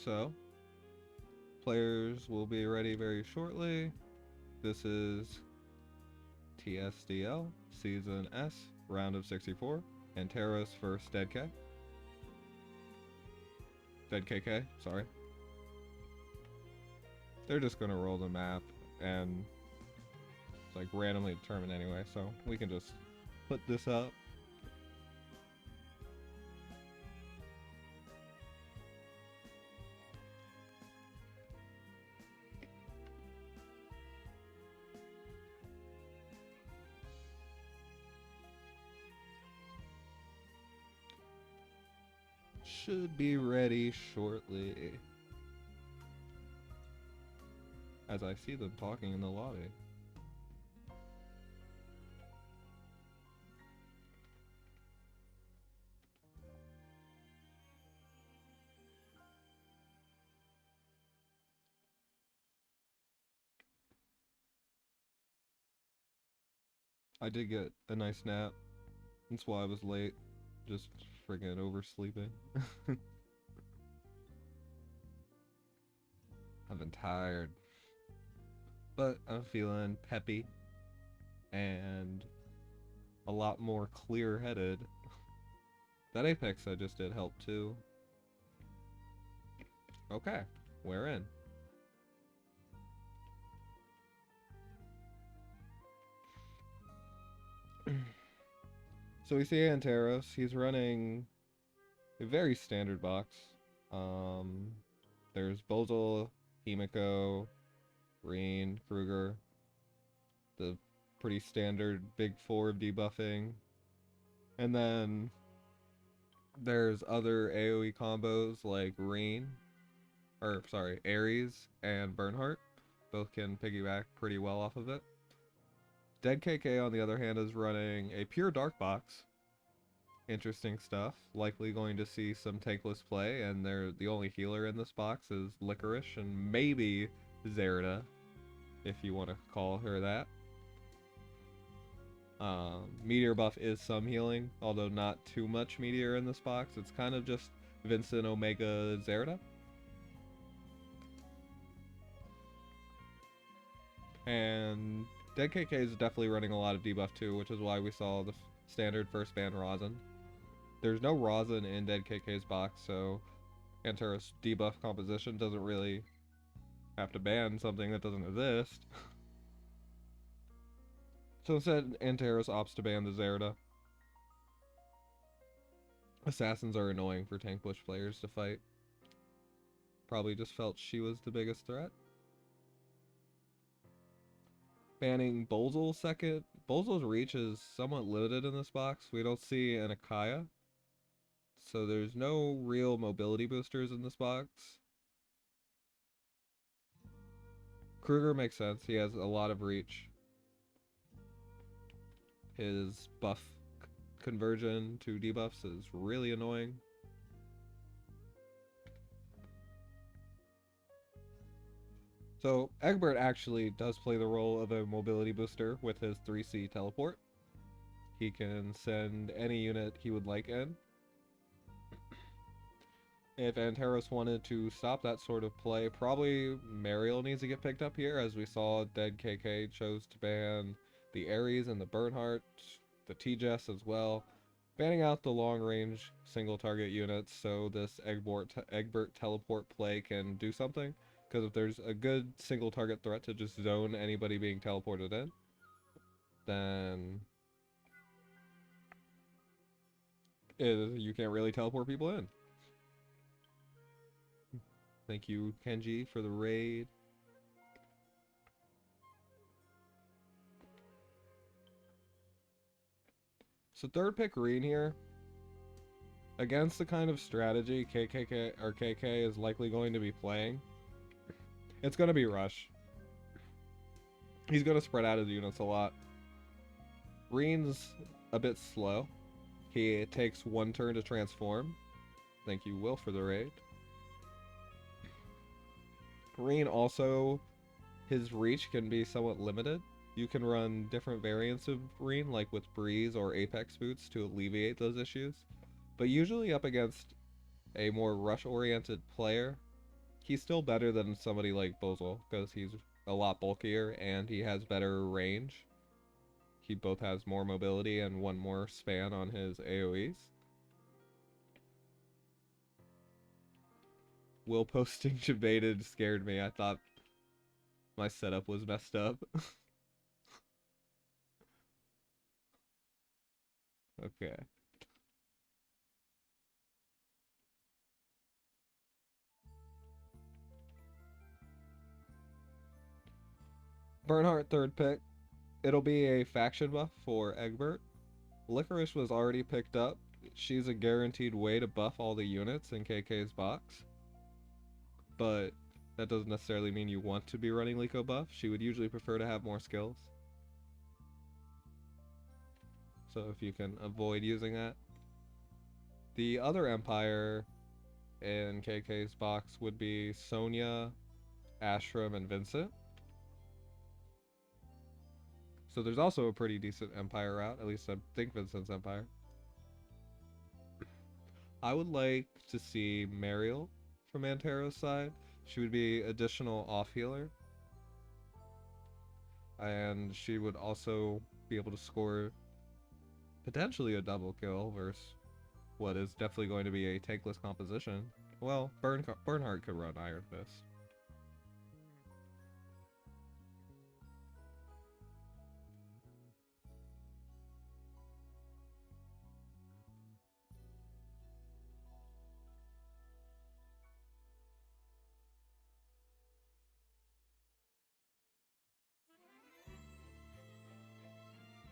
So, players will be ready very shortly. This is TSDL, Season S, Round of 64. Anteros versus Dead K. Dead KK, sorry. They're just gonna roll the map, and it's like randomly determined anyway, so we can just put this up. Should be ready shortly. As I see them talking in the lobby. I did get a nice nap. That's why I was late. Just friggin' oversleeping. I've been tired. But I'm feeling peppy and a lot more clear-headed. That Apex I just did help too. Okay, we're in. So we see Anteros. He's running a very standard box. There's Bozel, Himiko, Reen, Kruger. The pretty standard big four of debuffing. And then there's other AoE combos like Ares and Bernhardt. Both can piggyback pretty well off of it. Dead KK, on the other hand, is running a pure dark box. Interesting stuff. Likely going to see some tankless play, and the only healer in this box is Licorice and maybe Zerda, if you want to call her that. Meteor buff is some healing, although not too much Meteor in this box. It's kind of just Vincent, Omega, Zerda. And Dead KK is definitely running a lot of debuff too, which is why we saw the standard first ban Rosin. There's no Rosin in Dead KK's box, so Anteros debuff composition doesn't really have to ban something that doesn't exist. So instead, Anteros opts to ban the Zerda. Assassins are annoying for tank push players to fight. Probably just felt she was the biggest threat. Banning Bozel second. Bozel's reach is somewhat limited in this box. We don't see an Akaya. So there's no real mobility boosters in this box. Kruger makes sense. He has a lot of reach. His buff conversion to debuffs is really annoying. So Egbert actually does play the role of a mobility booster with his 3C teleport. He can send any unit he would like in. If Anteros wanted to stop that sort of play, probably Mariel needs to get picked up here, as we saw Dead KK chose to ban the Ares and the Bernhardt, the T-Jess as well, banning out the long-range single-target units so this Egbert teleport play can do something. Because if there's a good single-target threat to just zone anybody being teleported in, then you can't really teleport people in. Thank you, Kenji, for the raid. So third pick Reen here. Against the kind of strategy KK is likely going to be playing, it's going to be Rush. He's going to spread out his units a lot. Reen's a bit slow. He takes one turn to transform. Thank you, Will, for the raid. Reen also, his reach can be somewhat limited. You can run different variants of Reen, like with Breeze or Apex boots, to alleviate those issues. But usually up against a more rush-oriented player, He's still better than somebody like Bozel because he's a lot bulkier and he has better range. He both has more mobility and one more span on his AoEs. Will posting debated scared me. I thought my setup was messed up. Okay. Bernhardt third pick. It'll be a faction buff for Egbert. Licorice was already picked up. She's a guaranteed way to buff all the units in KK's box. But that doesn't necessarily mean you want to be running Liko buff. She would usually prefer to have more skills. So if you can avoid using that. The other Empire in KK's box would be Sonya, Ashram, and Vincent. So there's also a pretty decent Empire route, at least I think Vincent's Empire. I would like to see Mariel from Anteros' side. She would be additional off healer. And she would also be able to score potentially a double kill versus what is definitely going to be a tankless composition. Well, Bernhardt could run Iron Fist.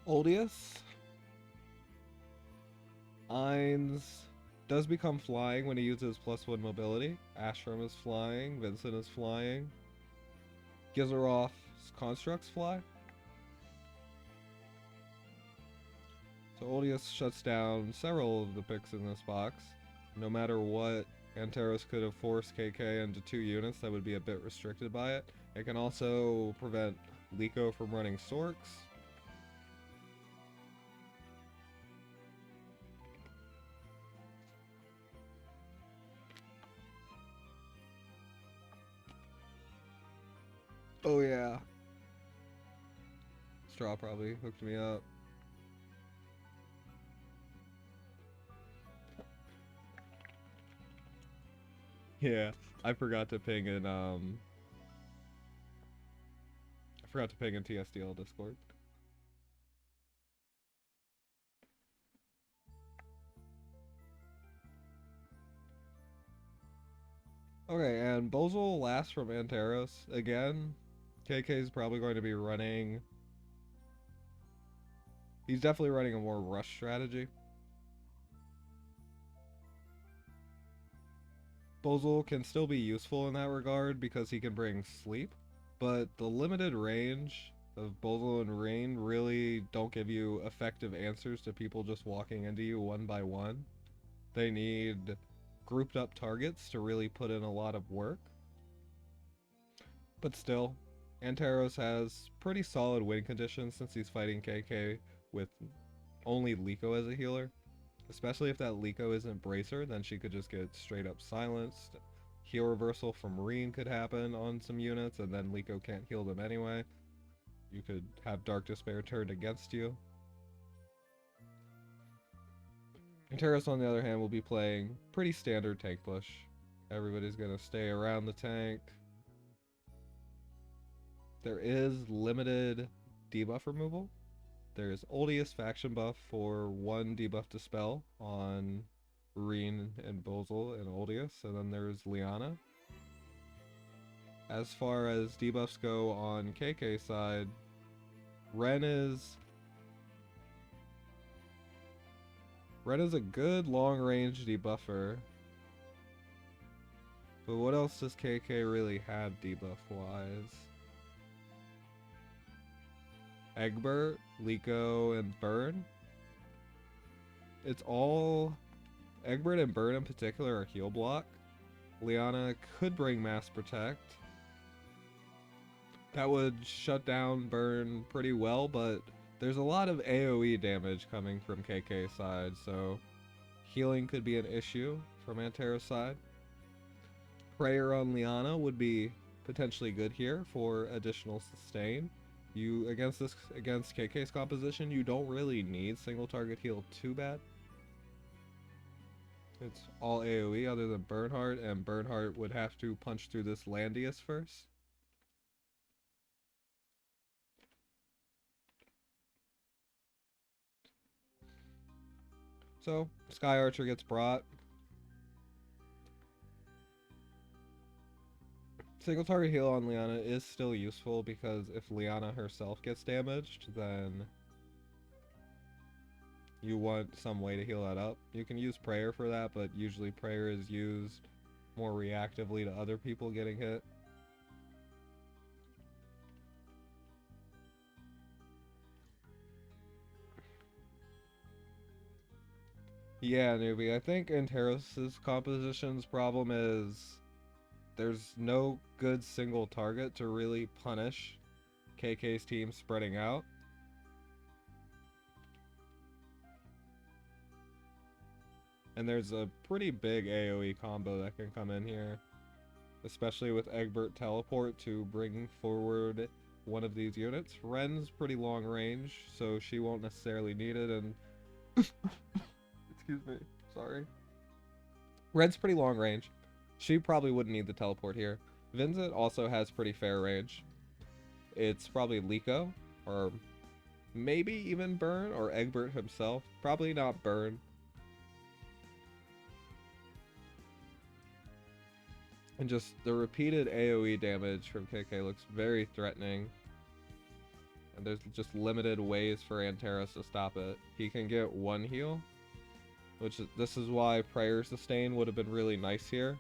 Oldius. Ainz does become flying when he uses +1 mobility. Ashram is flying. Vincent is flying. Gizarov's constructs fly. So Oldius shuts down several of the picks in this box. No matter what, Anteros could have forced KK into 2 units that would be a bit restricted by it. It can also prevent Liko from running Sorks. Oh yeah. Straw probably hooked me up. Yeah, I forgot to ping in TSDL Discord. Okay, and Bozel last from Anteros. Again, KK is probably going to be running... He's definitely running a more rush strategy. Bozel can still be useful in that regard because he can bring sleep, but the limited range of Bozel and Rain really don't give you effective answers to people just walking into you one by one. They need grouped up targets to really put in a lot of work. But still, Anteros has pretty solid win conditions since he's fighting KK with only Liko as a healer. Especially if that Liko isn't Bracer, then she could just get straight up silenced. Heal reversal from Marine could happen on some units, and then Liko can't heal them anyway. You could have Dark Despair turned against you. Anteros, on the other hand, will be playing pretty standard tank push. Everybody's going to stay around the tank. There is limited debuff removal. There's Oldius faction buff for 1 debuff dispel on Reen and Bozel and Oldius, and then there's Liana. As far as debuffs go on KK side, Ren is a good long-range debuffer. But what else does KK really have debuff-wise? Egbert, Liko, and Burn. It's all... Egbert and Burn in particular are heal block. Liana could bring Mass Protect. That would shut down Burn pretty well, but there's a lot of AoE damage coming from KK side, so healing could be an issue from Anteros side. Prayer on Liana would be potentially good here for additional sustain. You against KK's composition, you don't really need single target heal too bad. It's all AoE other than Bernhardt, and Bernhardt would have to punch through this Landius first. So, Sky Archer gets brought. Single target heal on Liana is still useful because if Liana herself gets damaged, then you want some way to heal that up. You can use Prayer for that, but usually Prayer is used more reactively to other people getting hit. Yeah, newbie. I think Anteros' composition's problem is there's no good single target to really punish KK's team spreading out. And there's a pretty big AoE combo that can come in here, especially with Egbert teleport to bring forward one of these units. Ren's pretty long range, so she won't necessarily need it, and excuse me, sorry. Ren's pretty long range. She probably wouldn't need the teleport here. Vincent also has pretty fair range. It's probably Liko, or maybe even Burn, or Egbert himself. Probably not Burn. And just the repeated AoE damage from KK looks very threatening. And there's just limited ways for Anteros to stop it. He can get one heal, this is why Prayer Sustain would have been really nice here.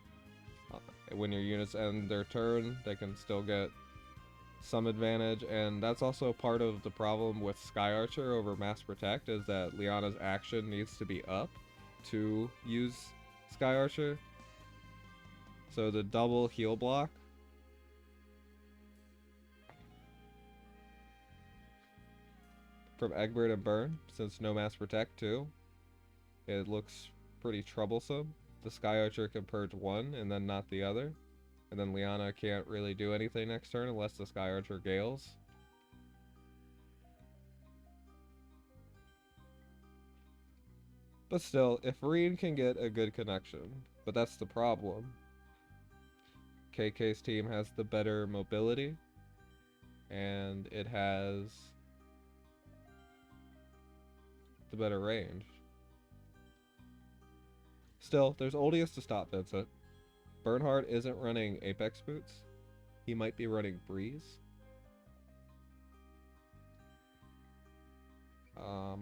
When your units end their turn, they can still get some advantage, and that's also part of the problem with Sky Archer over Mass Protect, is that Liana's action needs to be up to use Sky Archer. So the double heal block from Egbert and Burn, since no Mass Protect too, it looks pretty troublesome. The Sky Archer can purge one and then not the other. And then Liana can't really do anything next turn unless the Sky Archer gales. But still, if Reen can get a good connection, but that's the problem. KK's team has the better mobility, and it has the better range. Still, there's Oldius to stop Vincent. Bernhardt isn't running Apex Boots. He might be running Breeze.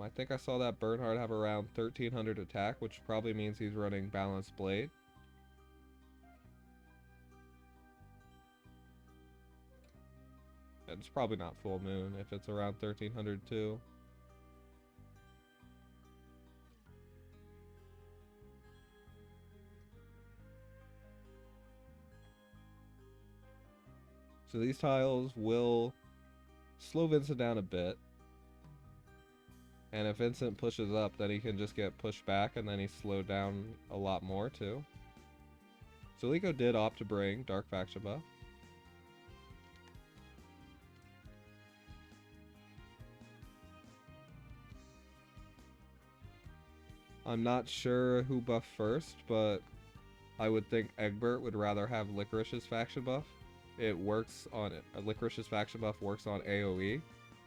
I think I saw that Bernhardt have around 1300 attack, which probably means he's running Balanced Blade. It's probably not Full Moon if it's around 1300 too. So these tiles will slow Vincent down a bit. And if Vincent pushes up, then he can just get pushed back, and then he's slowed down a lot more too. So Liko did opt to bring Dark Faction buff. I'm not sure who buffed first, but I would think Egbert would rather have Licorice's faction buff. It works on it. Licorice's faction buff works on AoE,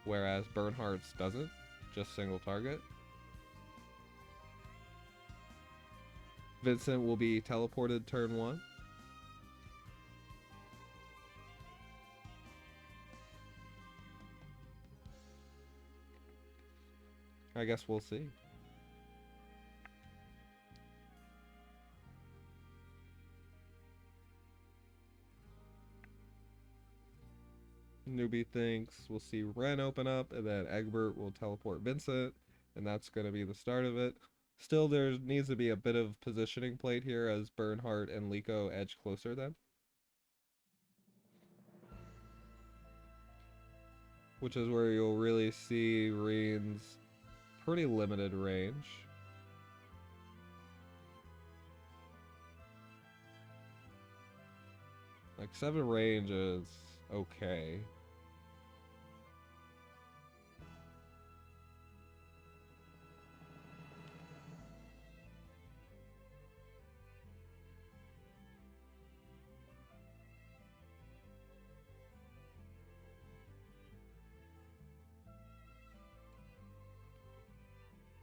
whereas Bernhardt's doesn't, just single target. Vincent will be teleported turn 1. I guess we'll see. Newbie thinks we'll see Ren open up, and then Egbert will teleport Vincent, and that's going to be the start of it. Still, there needs to be a bit of positioning played here as Bernhardt and Liko edge closer then. Which is where you'll really see Reen's pretty limited range. Like 7 range is okay.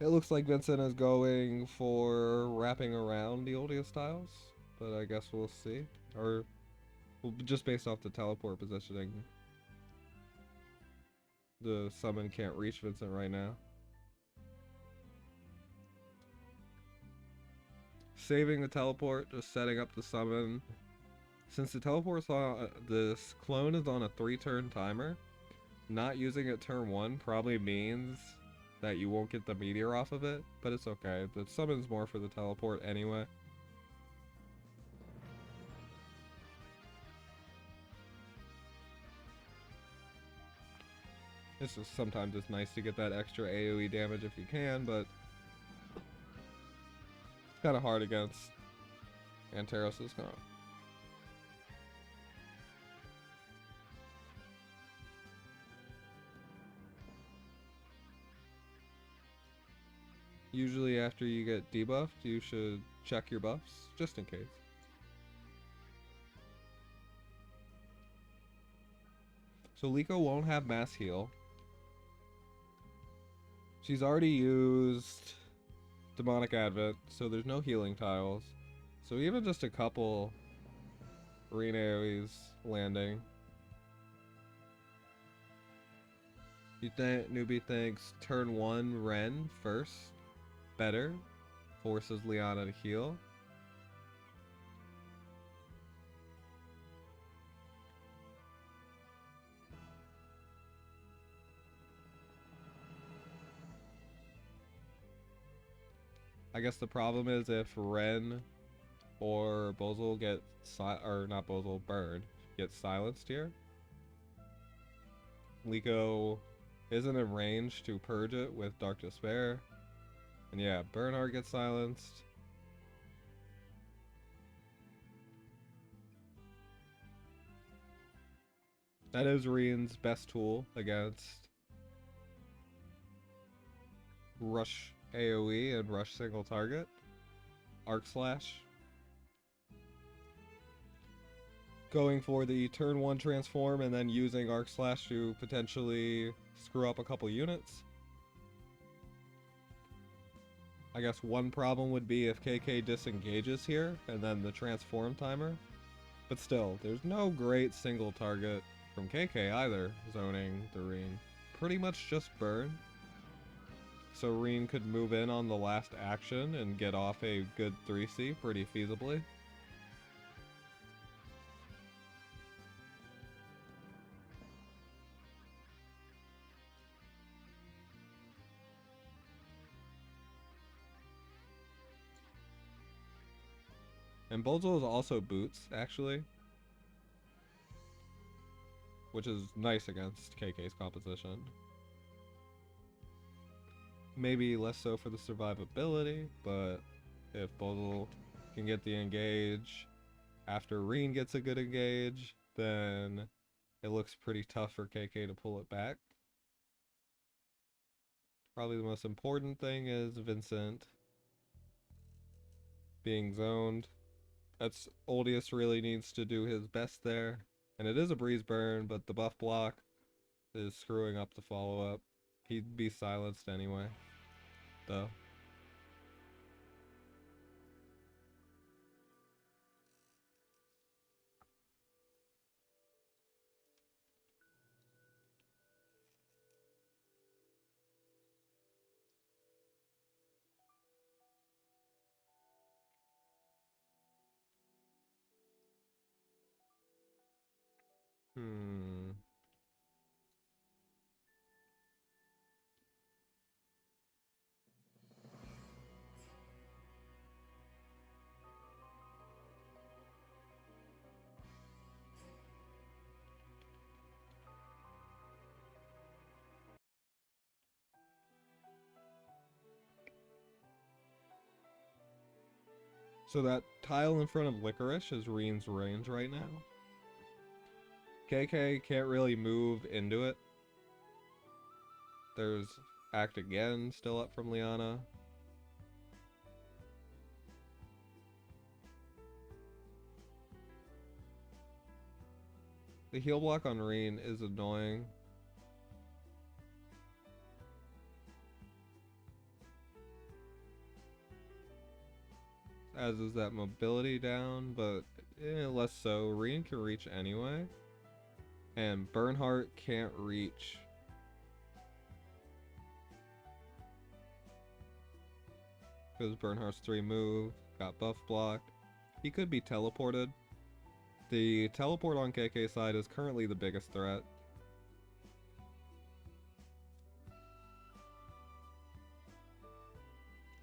It looks like Vincent is going for wrapping around the Oldia styles, but I guess we'll see. Or, well, just based off the teleport positioning, the summon can't reach Vincent right now. Saving the teleport, just setting up the summon. Since the teleport's on, this clone is on a 3-turn timer, not using it turn 1 probably means that you won't get the meteor off of it, but it's okay. The summon's more for the teleport anyway. It's just sometimes it's nice to get that extra AoE damage if you can, but it's kind of hard against Anteros' comp. Usually after you get debuffed, you should check your buffs, just in case. So Liko won't have mass heal. She's already used Demonic Advent, so there's no healing tiles. So even just a couple Arena AoEs landing. Newbie thinks turn 1 Ren first better, forces Liana to heal. I guess the problem is if Ren or Bozel get or not Bozel, Bird gets silenced here, Liko isn't in range to purge it with Dark Despair. And yeah, Bernard gets silenced. That is Reen's best tool against Rush AoE and Rush single target. Arc Slash. Going for the turn 1 transform and then using Arc Slash to potentially screw up a couple units. I guess one problem would be if KK disengages here and then the transform timer. But still, there's no great single target from KK either zoning the Reen. Pretty much just burn. So Reen could move in on the last action and get off a good 3C pretty feasibly. And Bozel is also boots, actually. Which is nice against KK's composition. Maybe less so for the survivability, but if Bozel can get the engage after Reen gets a good engage, then it looks pretty tough for KK to pull it back. Probably the most important thing is Vincent being zoned. That's Oldius really needs to do his best there. And it is a breeze burn, but the buff block is screwing up the follow-up. He'd be silenced anyway, though. Hmm. So that tile in front of Licorice is Reen's range right now. KK can't really move into it. There's Act Again still up from Liana. The heal block on Reen is annoying. As is that mobility down, but less so. Reen can reach anyway. And Bernhardt can't reach. Because Bernhardt's 3 move got buff blocked. He could be teleported. The teleport on KK side is currently the biggest threat.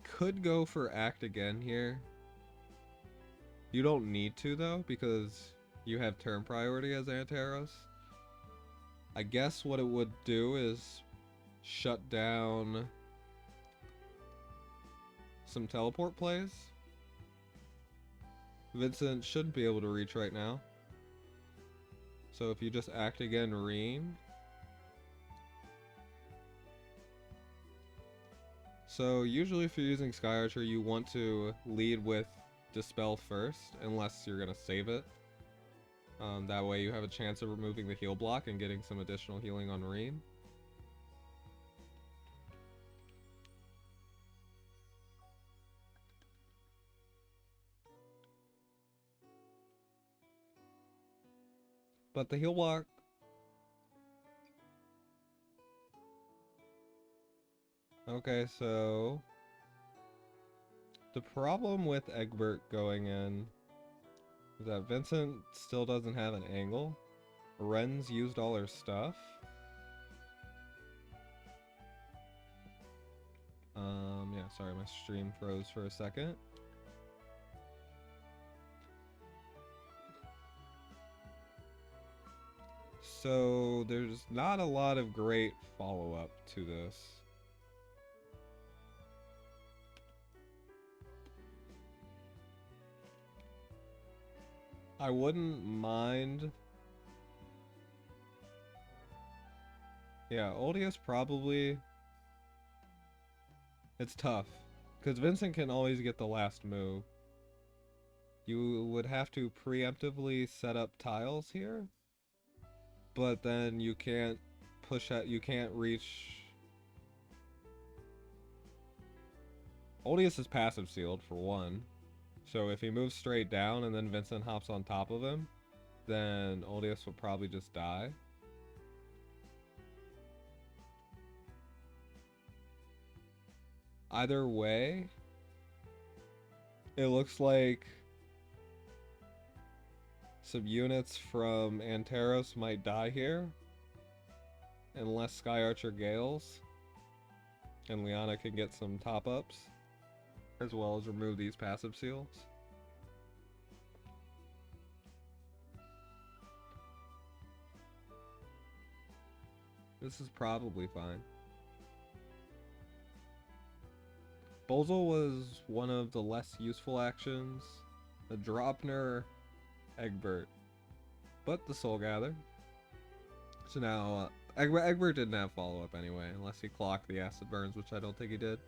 Could go for Act Again here. You don't need to though, because you have turn priority as Anteros. I guess what it would do is shut down some teleport plays. Vincent shouldn't be able to reach right now. So if you just Act Again Reen. So usually if you're using Sky Archer, you want to lead with Dispel first, unless you're going to save it. That way you have a chance of removing the heal block and getting some additional healing on Reen. But the heal block... Okay, so... the problem with Egbert going in is that Vincent still doesn't have an angle. Ren's used all her stuff. Yeah, sorry, my stream froze for a second. So there's not a lot of great follow-up to this. I wouldn't mind. Yeah, Oldius probably. It's tough, because Vincent can always get the last move. You would have to preemptively set up tiles here, but then you can't push out, you can't reach. Oldius is passive sealed for one, so if he moves straight down and then Vincent hops on top of him, then Oldius will probably just die. Either way, it looks like some units from Anteros might die here, unless Sky Archer Gales and Liana can get some top-ups, as well as remove these passive seals. This is probably fine. Bolzel was one of the less useful actions. The Dropner, Egbert, but the Soul Gather. So now, Egbert didn't have follow-up anyway, unless he clocked the Acid Burns, which I don't think he did.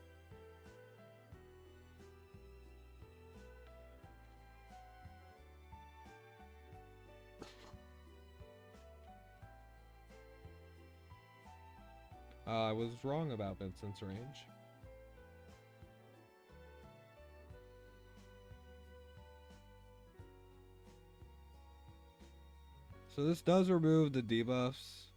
I was wrong about Vincent's range. So this does remove the debuffs.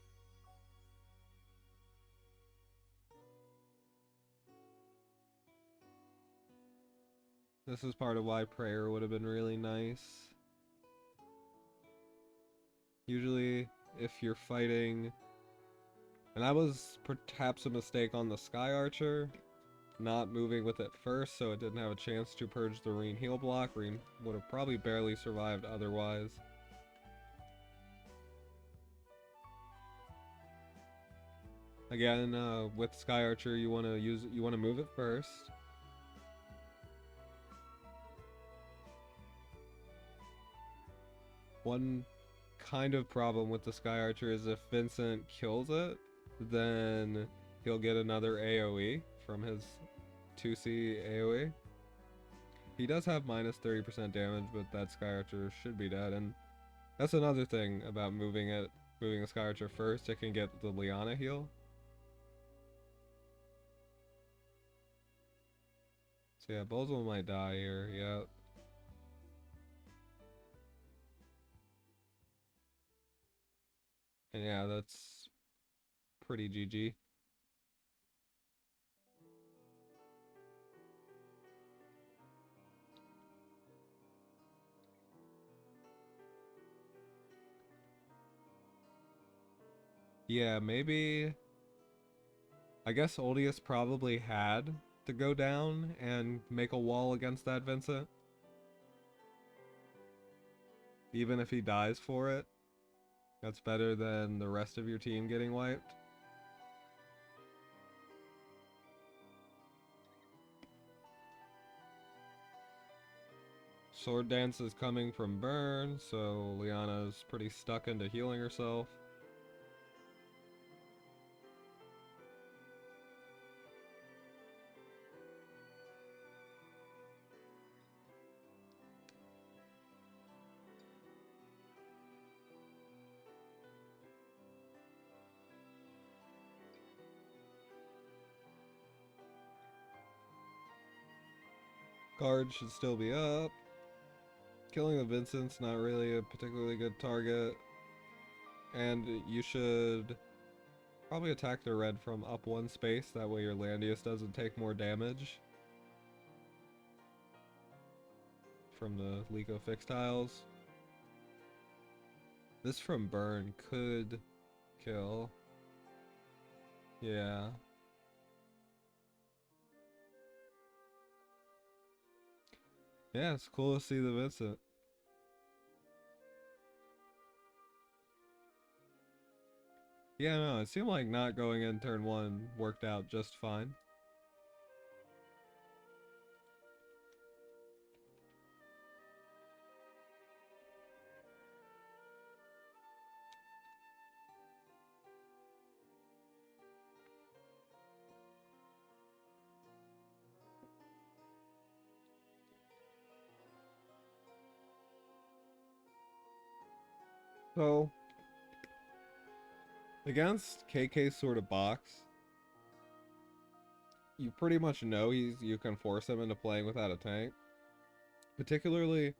This is part of why prayer would have been really nice. Usually, if you're fighting... And that was perhaps a mistake on the Sky Archer, not moving with it first, so it didn't have a chance to purge the Reen heal block. Reen would have probably barely survived otherwise. Again, with Sky Archer, you want to move it first. One kind of problem with the Sky Archer is if Vincent kills it, then he'll get another AoE from his 2C AoE. He does have minus 30% damage, but that Sky Archer should be dead, and that's another thing about moving the Sky Archer first, it can get the Liana heal. So yeah, Bozal might die here, yeah. And yeah, that's pretty GG. Yeah, maybe... I guess Oldius probably had to go down and make a wall against that Vincent. Even if he dies for it. That's better than the rest of your team getting wiped. Sword Dance is coming from burn, so Liana's pretty stuck into healing herself. Guard should still be up. Killing the Vincent's not really a particularly good target. And you should probably attack the red from up one space, that way your Landius doesn't take more damage from the Lico fix tiles. This from burn could kill. Yeah. Yeah, it's cool to see the Vincent. Yeah, no, it seemed like not going in turn one worked out just fine. So, against KK's sort of box, you pretty much know you can force him into playing without a tank. Particularly,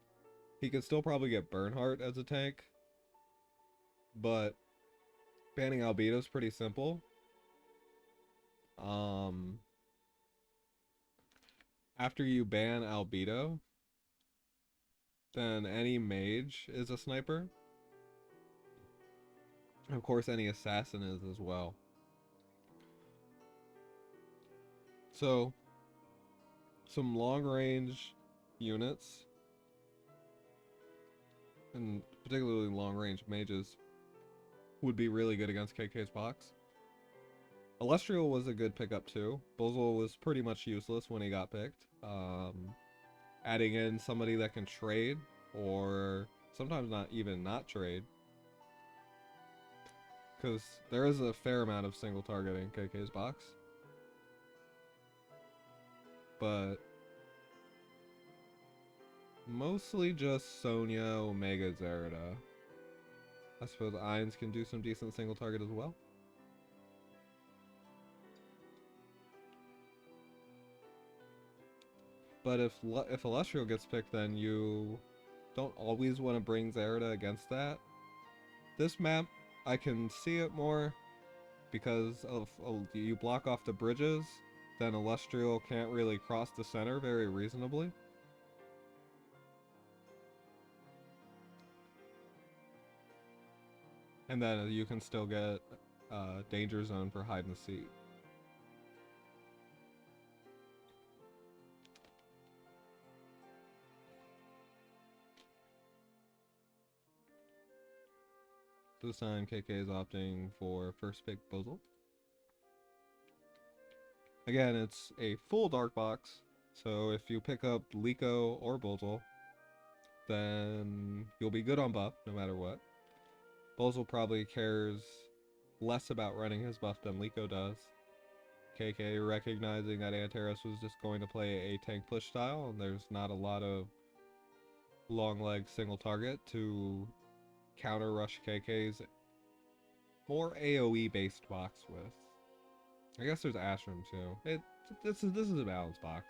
he could still probably get Bernhardt as a tank, but banning Albedo is pretty simple. After you ban Albedo, then any mage is a sniper. Of course, any assassin is as well. So, some long-range units, and particularly long-range mages, would be really good against KK's box. Illustrial was a good pickup too. Bozal was pretty much useless when he got picked. Adding in somebody that can trade, or sometimes not trade, because there is a fair amount of single targeting KK's box. But mostly just Sonya, Omega, Zerida. I suppose Ainz can do some decent single target as well. But if Illustrial gets picked, then you don't always want to bring Zerida against that. This map, I can see it more because of you block off the bridges, then Illustrial can't really cross the center very reasonably. And then you can still get danger zone for hide and seek. This time KK is opting for first pick Bozal. Again, it's a full dark box, so if you pick up Lico or Bozal, then you'll be good on buff no matter what. Bozel probably cares less about running his buff than Liko does. KK recognizing that Anteros was just going to play a tank push style, and there's not a lot of long leg single target to counter rush KK's more AoE based box with. I guess there's Ashram too. This is a balanced box.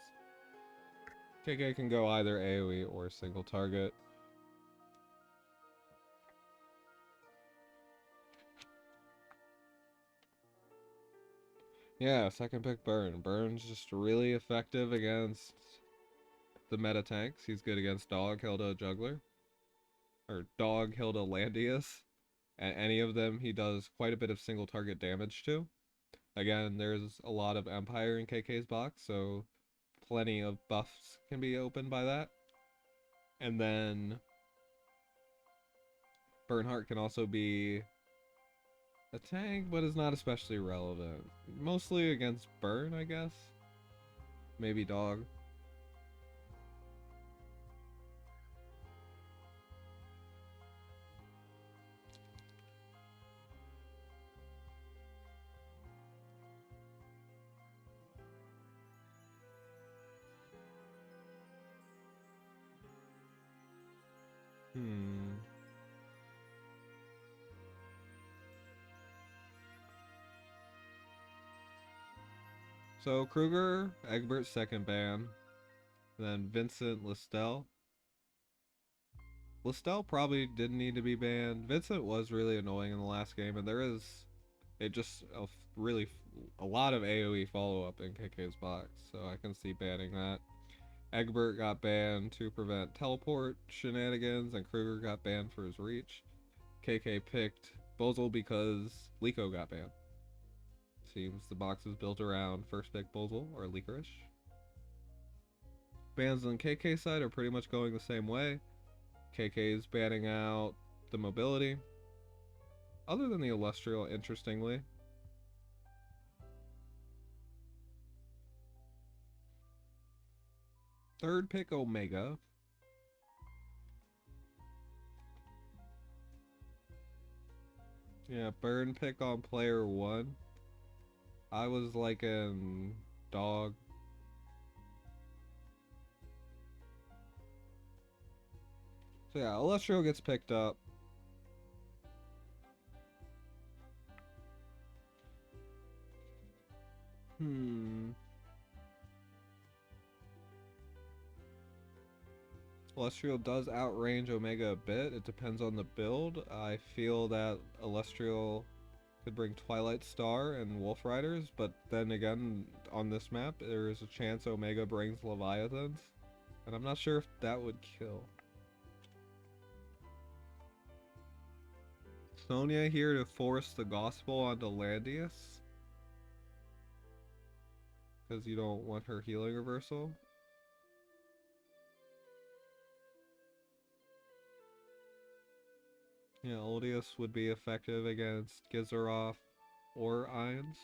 KK can go either AoE or single target. Yeah, second pick Burn. Burn's just really effective against the meta tanks. He's good against Dog, Hilda, Juggler. Or Dog, Hilda, Landius. And any of them he does quite a bit of single target damage to. Again, there's a lot of Empire in KK's box, so plenty of buffs can be opened by that. And then Bernhardt can also be a tank, but is not especially relevant. Mostly against Burn, I guess. Maybe Dog. So Kruger, Egbert's second ban. Then Vincent, Listel. Listel probably didn't need to be banned. Vincent was really annoying in the last game, and there is really a lot of AoE follow-up in KK's box, so I can see banning that. Egbert got banned to prevent teleport shenanigans, and Kruger got banned for his reach. KK picked Bozel because Liko got banned. Seems the box is built around first pick Bozel or Licorice. Bans on KK side are pretty much going the same way. KK is banning out the mobility. Other than the Illustrial, interestingly. Third pick Omega. Yeah, burn pick on player 1. I was like in Dog. So yeah, Illustrial gets picked up. Illustrial does outrange Omega a bit. It depends on the build. I feel that Illustrial could bring Twilight Star and Wolf Riders, but then again, on this map, there is a chance Omega brings Leviathans, and I'm not sure if that would kill. Sonya here to force the Gospel onto Landius, because you don't want her healing reversal. Yeah, Oldius would be effective against Gizaroff or Ions.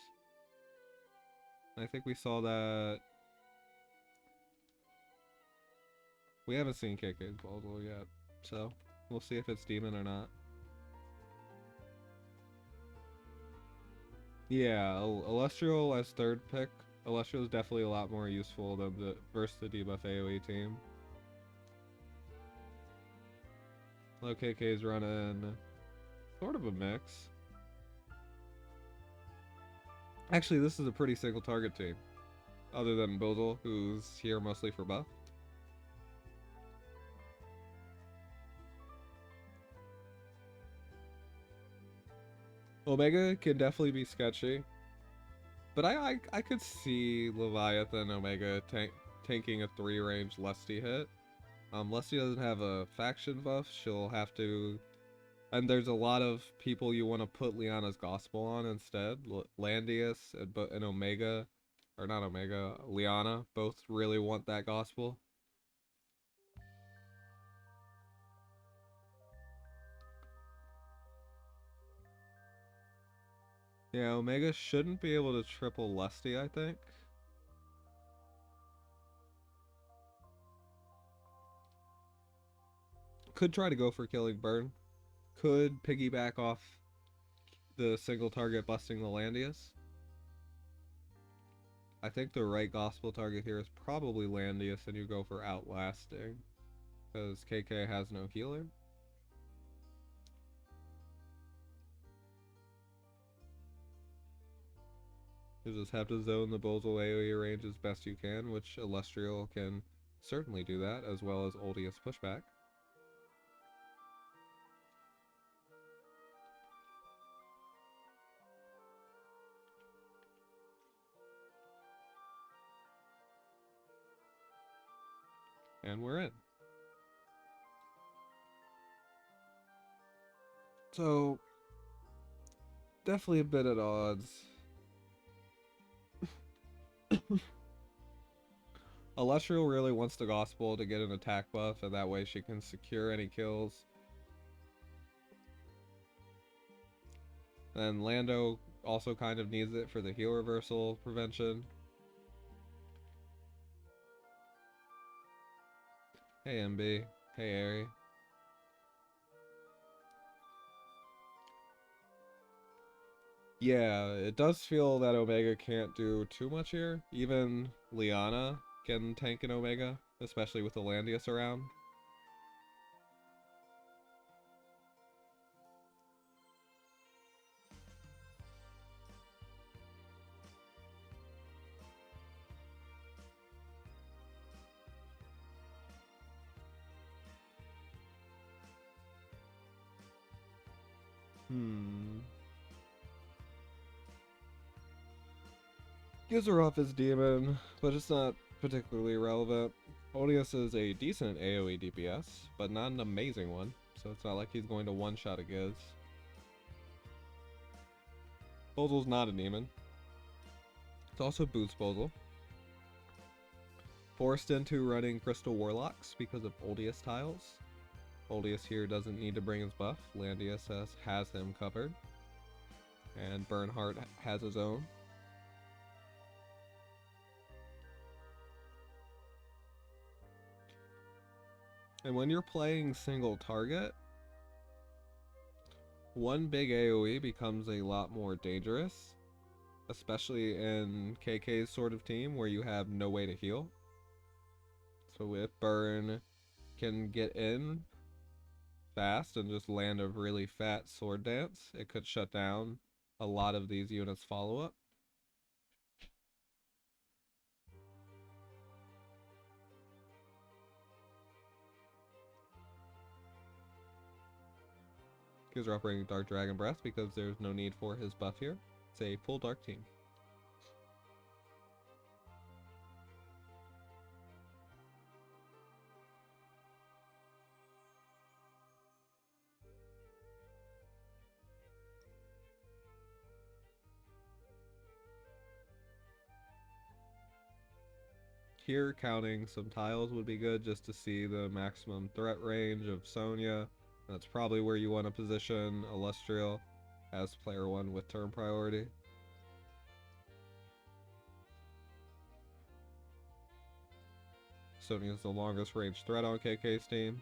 I think we saw that. We haven't seen KK's Bozel yet, so we'll see if it's Demon or not. Yeah, Illustrial as third pick. Illustrial is definitely a lot more useful than versus the debuff AoE team. Low KK's running sort of a mix. Actually, this is a pretty single target team, other than Bozel, who's here mostly for buff. Omega can definitely be sketchy, but I could see Leviathan Omega tanking a 3-range Lusty hit. Lusty doesn't have a faction buff. She'll have to, and there's a lot of people you want to put Liana's Gospel on instead. Landius and Omega, or not Omega, Liana both really want that Gospel. Yeah, Omega shouldn't be able to triple Lusty, I think. Could try to go for killing Burn. could piggyback off the single target busting the Landius. I think the right gospel target here is probably Landius, and you go for Outlasting, because KK has no healer. You just have to zone the Bozal AoE range as best you can, which Illustrial can certainly do that, as well as Oldius pushback. And we're in. So, definitely a bit at odds. Illustrial really wants the Gospel to get an attack buff, and that way she can secure any kills. And Lando also kind of needs it for the heal reversal prevention. Hey MB, hey Airy. Yeah, it does feel that Omega can't do too much here. Even Liana can tank an Omega, especially with the Landius around. Gizarov is demon, but it's not particularly relevant. Odious is a decent AoE DPS, but not an amazing one, so it's not like he's going to one-shot a Giz. Bozal's not a demon. It's also Boots Bozal. Forced into running Crystal Warlocks because of Oldius tiles. Oldius here doesn't need to bring his buff. Landius has him covered. And Bernhardt has his own. And when you're playing single target, one big AoE becomes a lot more dangerous, especially in KK's sort of team where you have no way to heal. So if Burn can get in fast and just land a really fat sword dance, it could shut down a lot of these units' follow-up. Because we're operating Dark Dragon Breath because there's no need for his buff here. It's a full dark team. Here, counting some tiles would be good just to see the maximum threat range of Sonya. That's probably where you want to position Illustrial as player 1 with turn priority. Sonya is the longest range threat on KK's team.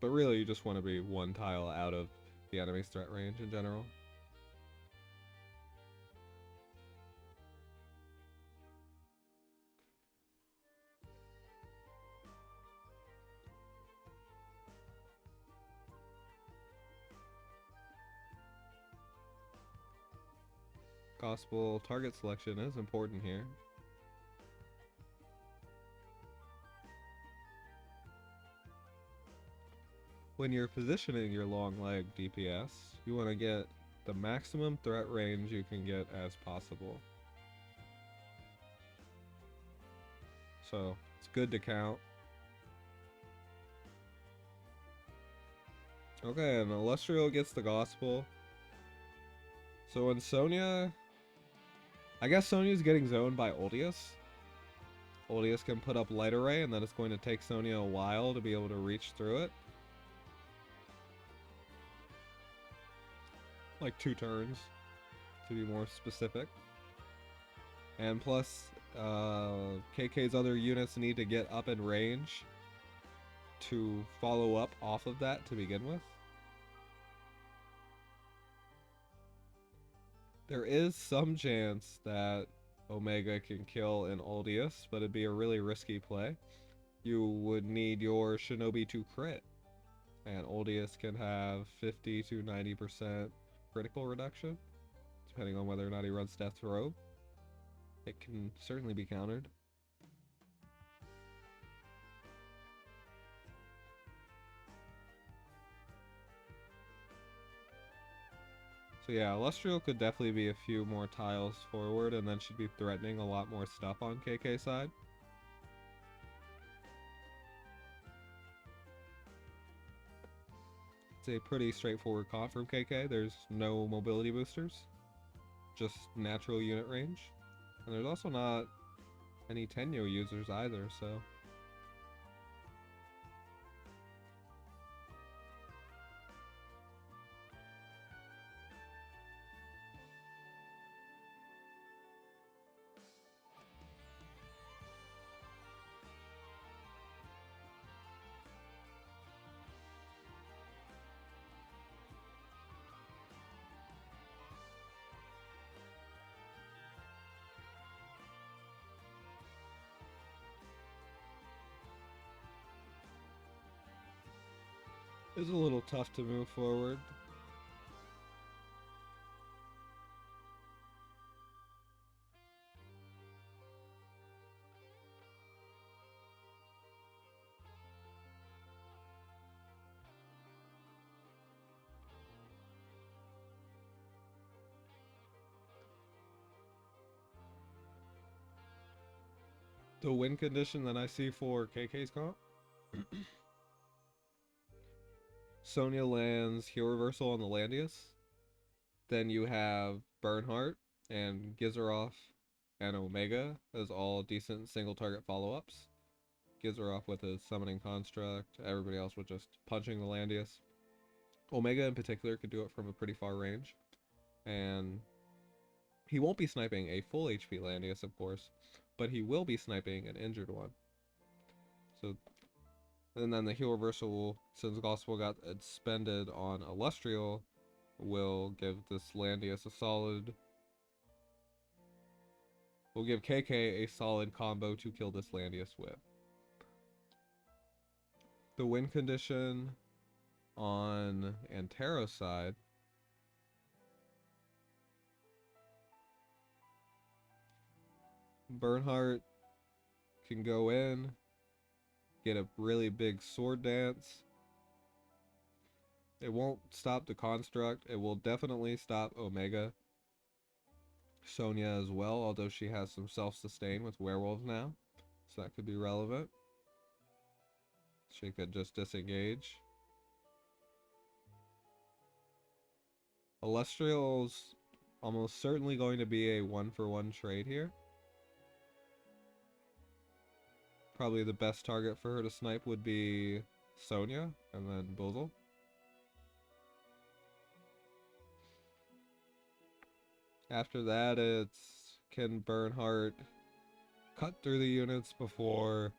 But really, you just want to be one tile out of the enemy's threat range in general. Gospel target selection is important here. When you're positioning your long leg DPS, you want to get the maximum threat range you can get as possible. So it's good to count. Okay, and Illustrial gets the Gospel. So when Sonya... I guess Sonya's getting zoned by Oldius. Oldius can put up Light Array, and then it's going to take Sonya a while to be able to reach through it. Like 2 turns, to be more specific. And plus, KK's other units need to get up in range to follow up off of that to begin with. There is some chance that Omega can kill an Uldius, but it'd be a really risky play. You would need your Shinobi to crit, and Uldius can have 50 to 90% critical reduction, depending on whether or not he runs Death's Robe. It can certainly be countered. So yeah, Lustral could definitely be a few more tiles forward, and then should be threatening a lot more stuff on KK side. It's a pretty straightforward comp from KK. There's no mobility boosters, just natural unit range. And there's also not any Tenyo users either, so... It's a little tough to move forward. The win condition that I see for KK's comp, Sonya lands Heal Reversal on the Landius. Then you have Bernhardt and Gizaroff and Omega as all decent single target follow-ups. Gizaroff with his Summoning Construct, everybody else with just punching the Landius. Omega in particular could do it from a pretty far range. And he won't be sniping a full HP Landius, of course, but he will be sniping an injured one. So, and then the Heal Reversal, since Gospel got expended on Illustrial, will give this Landius a solid... will give KK a solid combo to kill this Landius with. The win condition on Anteros side, Bernhardt can go in, get a really big sword dance. It won't stop the construct. It will definitely stop Omega. Sonya as well, although she has some self-sustain with werewolves now, so that could be relevant. She could just disengage. Illustrial's almost certainly going to be a 1-for-1 trade here. Probably the best target for her to snipe would be Sonya and then Buzzle. After that, it's can Bernhardt cut through the units before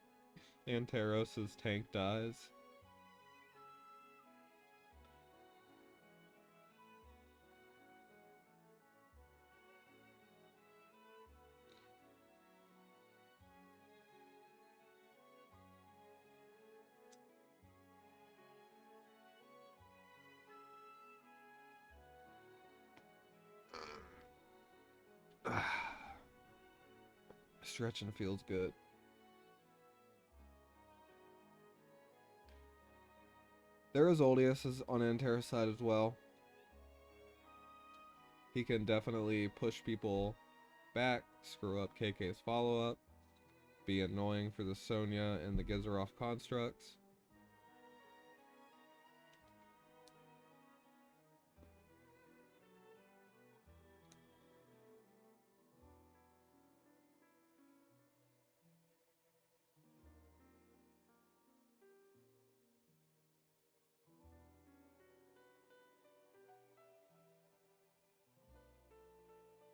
Anteros' tank dies. Stretching feels good. There is Uldius on Anteros' side as well. He can definitely push people back, screw up KK's follow-up, be annoying for the Sonya and the Gizaroff constructs.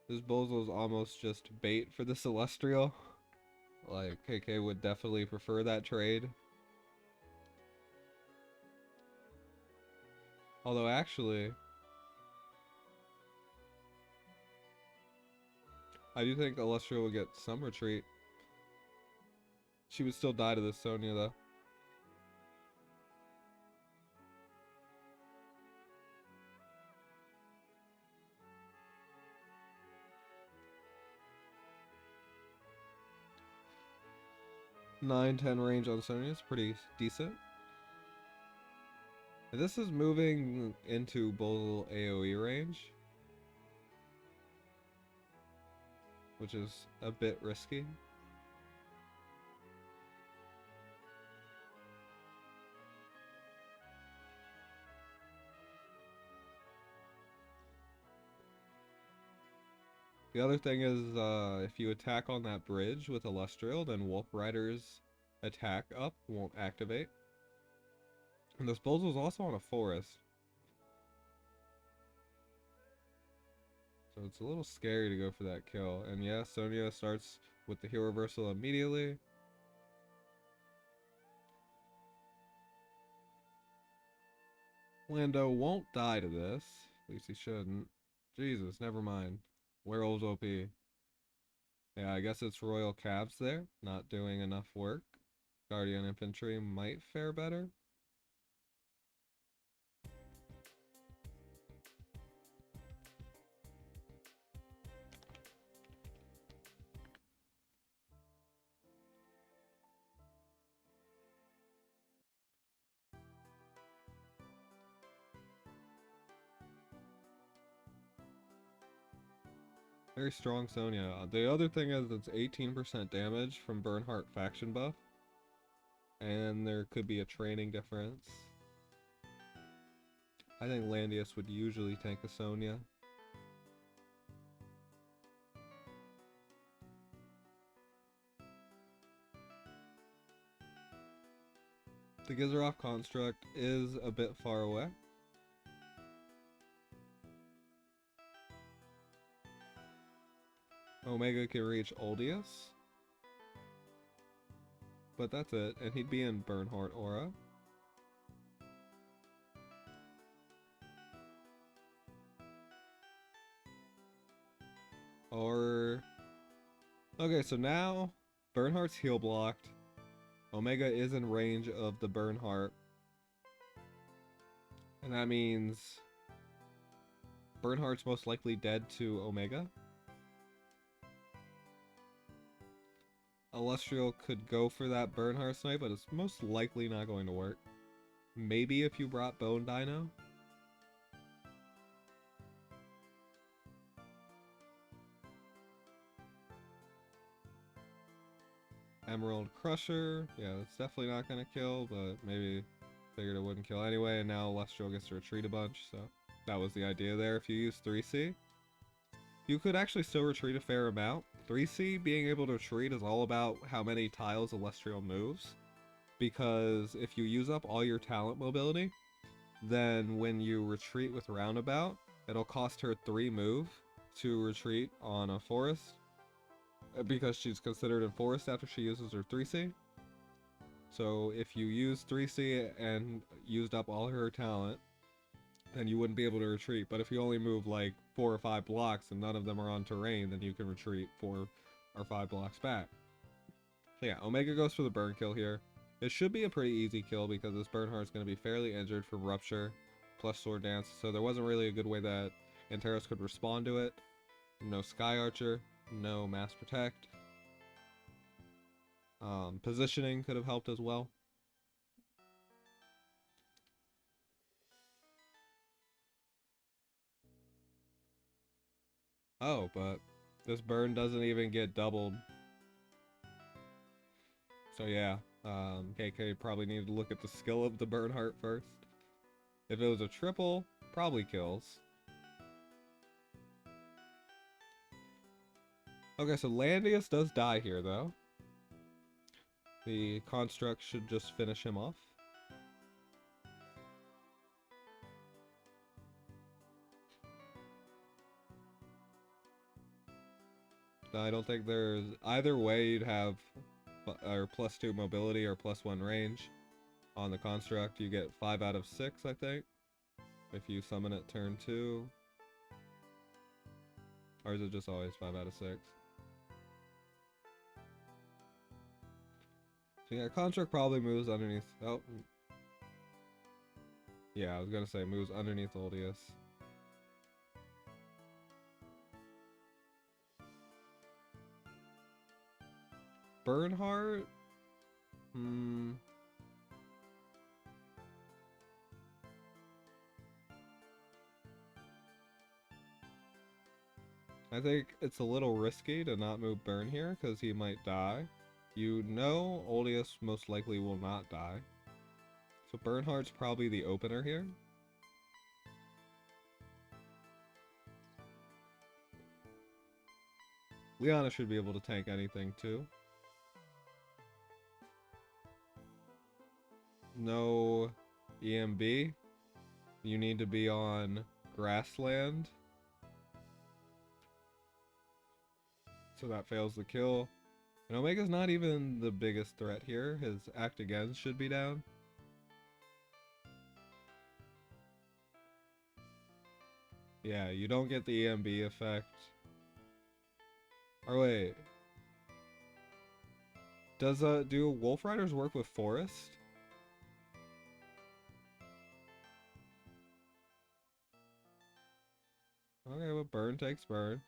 This Bozo's almost just bait for the Celestial. Like, KK would definitely prefer that trade. Although actually, I do think Illustria will get some retreat. She would still die to this Sonya though. Nine, 10 range on Sonya is pretty decent. And this is moving into Bull AoE range, which is a bit risky. The other thing is, if you attack on that bridge with Illustrial, then Wolf Rider's attack up won't activate. And this Bulls is also on a forest. So it's a little scary to go for that kill. And yeah, Sonya starts with the hero reversal immediately. Lando won't die to this. At least he shouldn't. Jesus, never mind. Werewolves OP. Yeah, I guess it's Royal Cavs there, not doing enough work. Guardian Infantry might fare better. Very strong Sonya. The other thing is it's 18% damage from Bernhardt faction buff. And there could be a training difference. I think Landius would usually tank a Sonya. The Gizerov construct is a bit far away. Omega can reach Oldius. But that's it, and he'd be in Bernhardt Aura. Or... Okay, so now Bernhardt's heal blocked. Omega is in range of the Bernhardt. And that means Bernhardt's most likely dead to Omega. Illustrial could go for that Bernhardt snipe, but it's most likely not going to work. Maybe if you brought Bone Dino. Emerald Crusher. Yeah, that's definitely not going to kill, but maybe figured it wouldn't kill anyway, and now Illustrial gets to retreat a bunch, so that was the idea there. If you use 3C, you could actually still retreat a fair amount. 3C being able to retreat is all about how many tiles Illustrial moves, because if you use up all your talent mobility, then when you retreat with Roundabout, it'll cost her 3 move to retreat on a forest, because she's considered in forest after she uses her 3C. So if you use 3C and used up all her talent, then you wouldn't be able to retreat. But if you only move like 4 or 5 blocks and none of them are on terrain, then you can retreat 4 or 5 blocks back. So yeah, Omega goes for the burn kill here. It should be a pretty easy kill because this Bernhardt's going to be fairly injured from Rupture plus Sword Dance, so there wasn't really a good way that Anteros could respond to it. No Sky Archer, no Mass Protect. Positioning could have helped as well. Oh, but this burn doesn't even get doubled. So yeah, KK probably needed to look at the skill of the Bernhardt first. If it was a triple, probably kills. Okay, so Landius does die here though. The construct should just finish him off. I don't think there's... Either way, you'd have or +2 mobility or +1 range. On the construct, you get 5 out of 6, I think. if you summon it turn 2. Or is it just always 5 out of 6? So yeah, Construct probably moves underneath. Oh. Yeah, I was gonna say moves underneath Oldius. Bernhardt? I think it's a little risky to not move Burn here, because he might die. You know Oldius most likely will not die. So Bernhardt's probably the opener here. Liana should be able to tank anything too. No EMB. You need to be on grassland. So that fails the kill. And Omega's not even the biggest threat here. His Act Against should be down. Yeah, you don't get the EMB effect. Or wait. Do Wolf Riders work with Forest? Okay, well Burn takes Burn.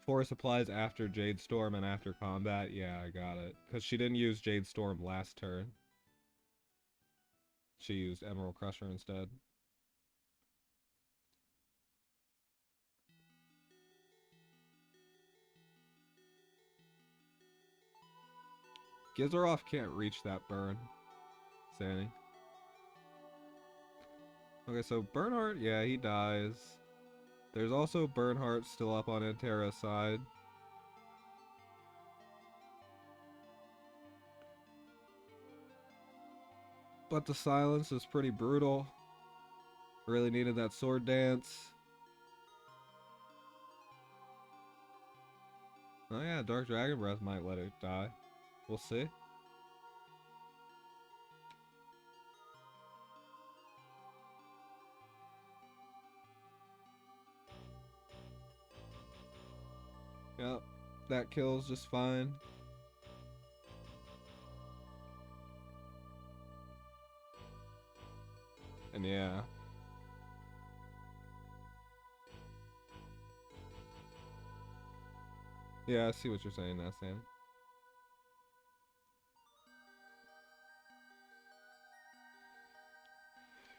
Force applies after Jade Storm and after combat. Yeah, I got it. Because she didn't use Jade Storm last turn. She used Emerald Crusher instead. Gizaroff can't reach that burn. Sandy. Okay, so Bernhardt, yeah, he dies. There's also Bernhardt still up on Anteros' side. But the silence is pretty brutal. Really needed that sword dance. Oh yeah, Dark Dragon Breath might let it die. We'll see. Yep, that kills just fine. And yeah. Yeah, I see what you're saying now, Sam.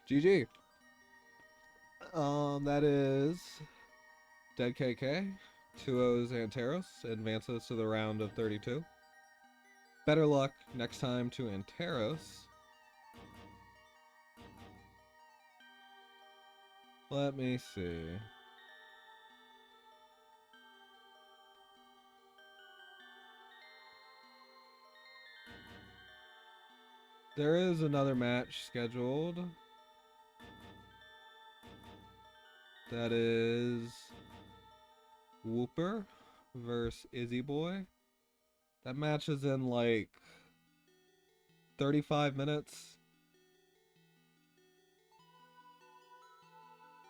GG. That is Dead KK. 2-0's Anteros advances to the round of 32. Better luck next time to Anteros. Let me see. There is another match scheduled. That is Whooper versus Izzy Boy. That match is in like 35 minutes.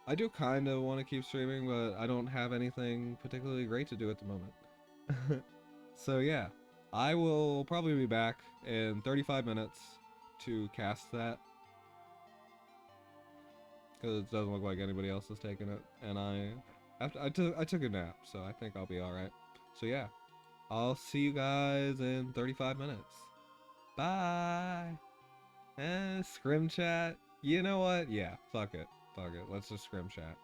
I do kind of want to keep streaming, but I don't have anything particularly great to do at the moment. So yeah, I will probably be back in 35 minutes to cast that. Because it doesn't look like anybody else is taking it. And I took a nap, so I think I'll be alright. So yeah, I'll see you guys in 35 minutes. Bye! Scrim chat. You know what? Yeah, fuck it. Fuck it. Let's just scrim chat.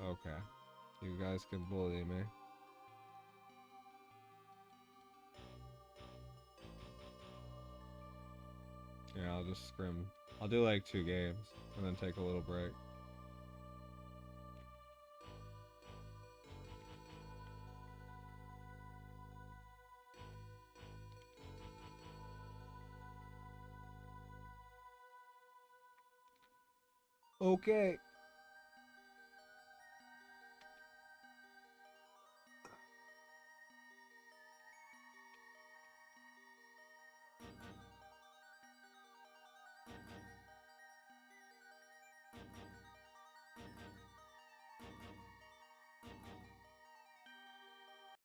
Okay. You guys can bully me. Yeah, I'll just scrim. I'll do like 2 games and then take a little break. Okay.